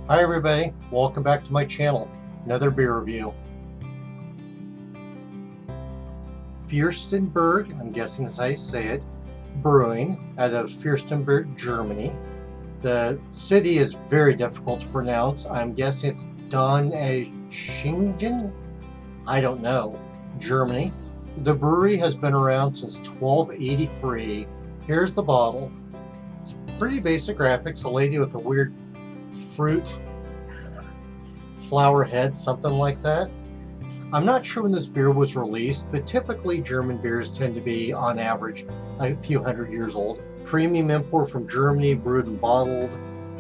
Hi everybody, welcome back to my channel. Another beer review. Fürstenberg, I'm guessing that's how you say it, Brewing out of Fürstenberg, Germany. The city is very difficult to pronounce. I'm guessing it's Donaueschingen? I don't know. Germany. The brewery has been around since 1283. Here's the bottle. It's pretty basic graphics. A lady with a weird fruit flower head, something like that. I'm not sure when this beer was released, but typically German beers tend to be, on average, a few hundred years old. Premium import from Germany, brewed and bottled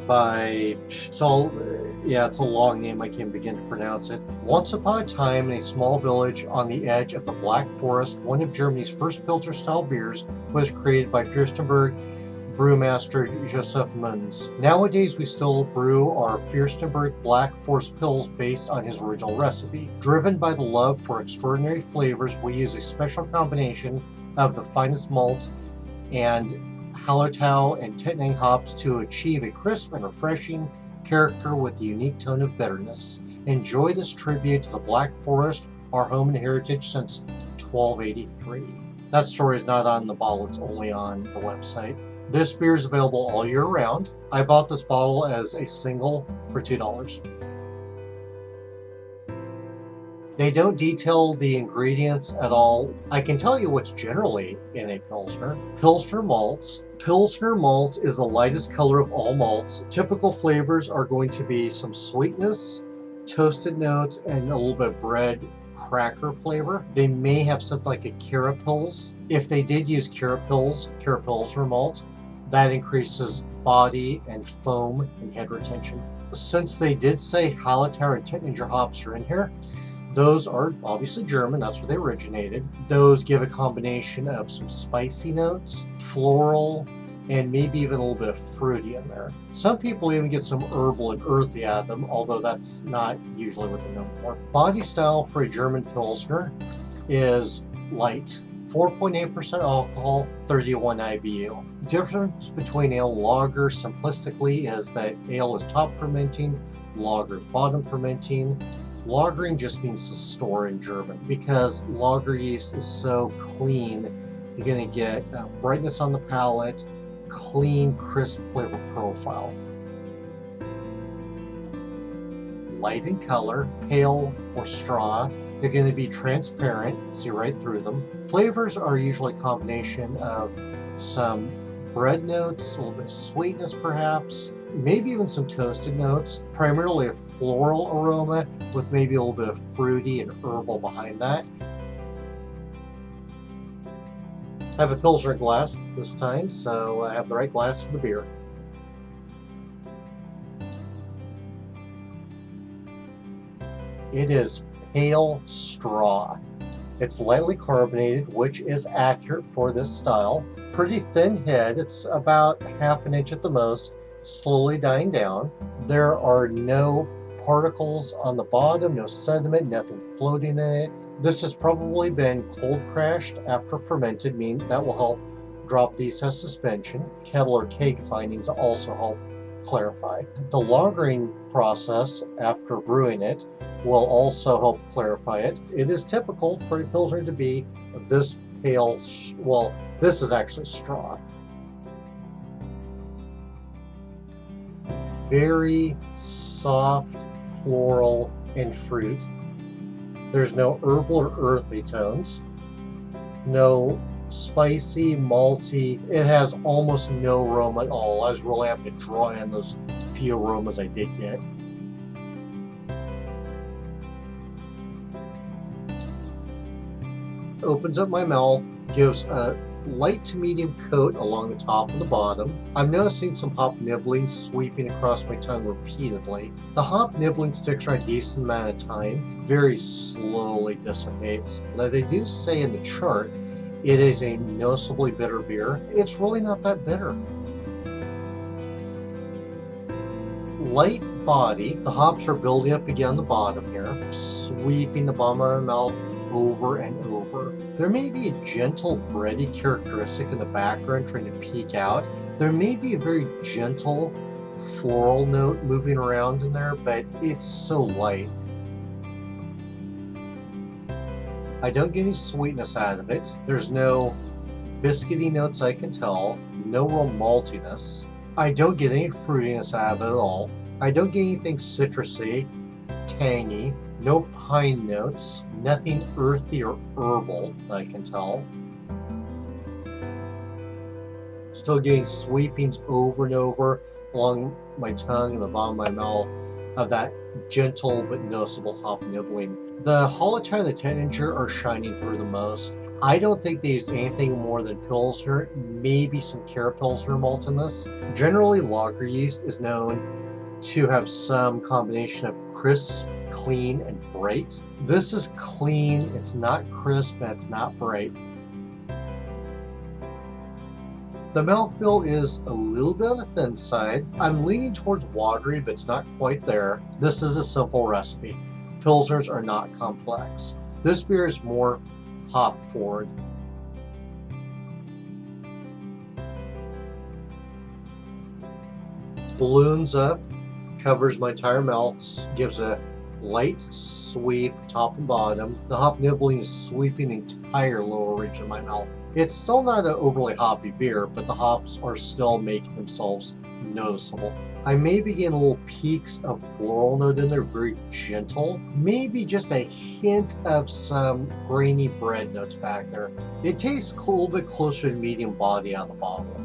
by, it's a long name, I can't begin to pronounce it. Once upon a time, in a small village on the edge of the Black Forest, one of Germany's first Pilsner-style beers was created by Fürstenberg brewmaster Josef Munz. Nowadays, we still brew our Fürstenberg Black Forest Pils based on his original recipe. Driven by the love for extraordinary flavors, we use a special combination of the finest malts and Hallertau and Tettnang hops to achieve a crisp and refreshing character with a unique tone of bitterness. Enjoy this tribute to the Black Forest, our home and heritage since 1283. That story is not on the bottle, it's only on the website. This beer is available all year round. I bought this bottle as a single for $2. They don't detail the ingredients at all. I can tell you what's generally in a Pilsner. Pilsner malts. Pilsner malt is the lightest color of all malts. Typical flavors are going to be some sweetness, toasted notes, and a little bit of bread cracker flavor. They may have something like a Carapils. If they did use Pilsner malt, that increases body and foam and head retention. Since they did say Hallertau and Tettnang hops are in here, those are obviously German, that's where they originated. Those give a combination of some spicy notes, floral, and maybe even a little bit of fruity in there. Some people even get some herbal and earthy out of them, although that's not usually what they're known for. Body style for a German Pilsner is light. 4.8% alcohol, 31 IBU. Difference between ale and lager simplistically is that ale is top fermenting, lager is bottom fermenting. Lagering just means to store in German because lager yeast is so clean. You're going to get brightness on the palate, clean, crisp flavor profile. Light in color, pale or straw. They're going to be transparent, see right through them. Flavors are usually a combination of some bread notes, a little bit of sweetness perhaps, maybe even some toasted notes, primarily a floral aroma with maybe a little bit of fruity and herbal behind that. I have a Pilsner glass this time, so I have the right glass for the beer. It is pale straw. It's lightly carbonated, which is accurate for this style. Pretty thin head, it's about half an inch at the most, slowly dying down. There are no particles on the bottom, no sediment, nothing floating in it. This has probably been cold crashed after fermented, meaning that will help drop these as suspension. Kettle or keg findings also help clarify. The lagering process after brewing it will also help clarify it. It is typical for a Pilsner to be this pale, well, this is actually straw. Very soft, floral, and fruit. There's no herbal or earthy tones. No spicy, malty. It has almost no aroma at all. I was really happy to draw in those few aromas I did get. Opens up my mouth, gives a light to medium coat along the top and the bottom. I'm noticing some hop nibbling sweeping across my tongue repeatedly. The hop nibbling sticks around a decent amount of time, very slowly dissipates. Now they do say in the chart it is a noticeably bitter beer. It's really not that bitter. Light body, the hops are building up again on the bottom here, sweeping the bottom of my mouth over and over. There may be a gentle bready characteristic in the background trying to peek out. There may be a very gentle floral note moving around in there, but it's so light. I don't get any sweetness out of it. There's no biscuity notes I can tell, no real maltiness. I don't get any fruitiness out of it at all. I don't get anything citrusy, tangy, no pine notes, nothing earthy or herbal that I can tell. Still getting sweepings over and over along my tongue and the bottom of my mouth of that gentle but noticeable hop nibbling. The Hallertau and the Teninger are shining through the most. I don't think they used anything more than Pilsner, maybe some Care Pilsner malt in this. Generally, lager yeast is known to have some combination of crisp, clean, and bright. This is clean, it's not crisp, and it's not bright. The mouthfeel is a little bit on the thin side. I'm leaning towards watery, but it's not quite there. This is a simple recipe. Pilsners are not complex. This beer is more hop forward. Balloons up, covers my entire mouth, gives a light sweep top and bottom. The hop nibbling is sweeping the entire lower region of my mouth. It's still not an overly hoppy beer, but the hops are still making themselves noticeable. I may be getting little peaks of floral note in there, very gentle. Maybe just a hint of some grainy bread notes back there. It tastes a little bit closer to medium body out of the bottle.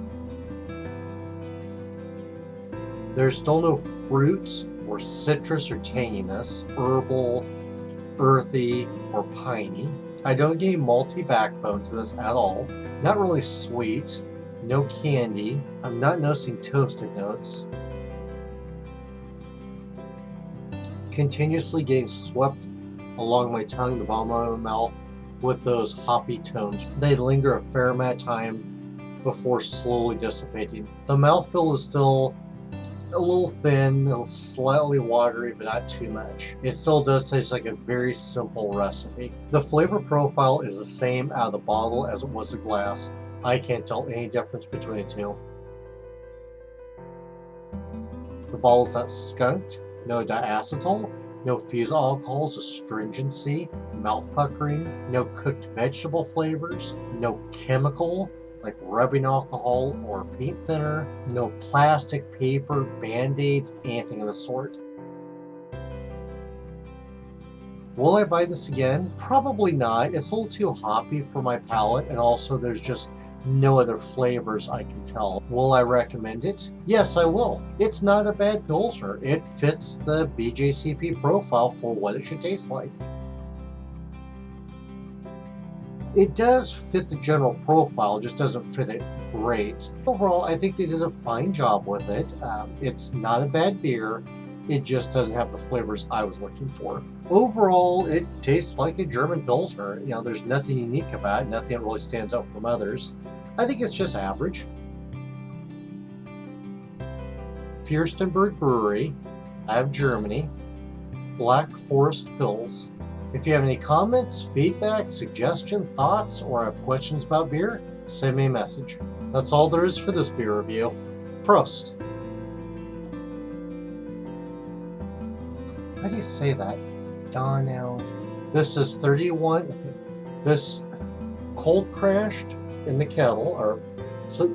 There's still no fruit or citrus or tanginess, herbal, earthy, or piney. I don't get any malty backbone to this at all. Not really sweet, no candy. I'm not noticing toasted notes. Continuously getting swept along my tongue, the bottom of my mouth, with those hoppy tones. They linger a fair amount of time before slowly dissipating. The mouthfeel is still a little thin, slightly watery, but not too much. It still does taste like a very simple recipe. The flavor profile is the same out of the bottle as it was the glass. I can't tell any difference between the two. The bottle is not skunked, no diacetyl, no fusel alcohols, astringency, mouth puckering, no cooked vegetable flavors, no chemical like rubbing alcohol or paint thinner, no plastic, paper, band-aids, anything of the sort. Will I buy this again? Probably not. It's a little too hoppy for my palate, and also there's just no other flavors I can tell. Will I recommend it? Yes, I will. It's not a bad Pilsner. It fits the BJCP profile for what it should taste like. It does fit the general profile, just doesn't fit it great. Overall, I think they did a fine job with it. It's not a bad beer. It just doesn't have the flavors I was looking for. Overall, it tastes like a German Pilsner. You know, there's nothing unique about it, nothing that really stands out from others. I think it's just average. Fürstenberg Brewery, out of Germany, Black Forest Pils. If you have any comments, feedback, suggestions, thoughts, or have questions about beer, send me a message. That's all there is for this beer review. Prost! How do you say that? Dawn out. This is 31. This cold crashed in the kettle, or so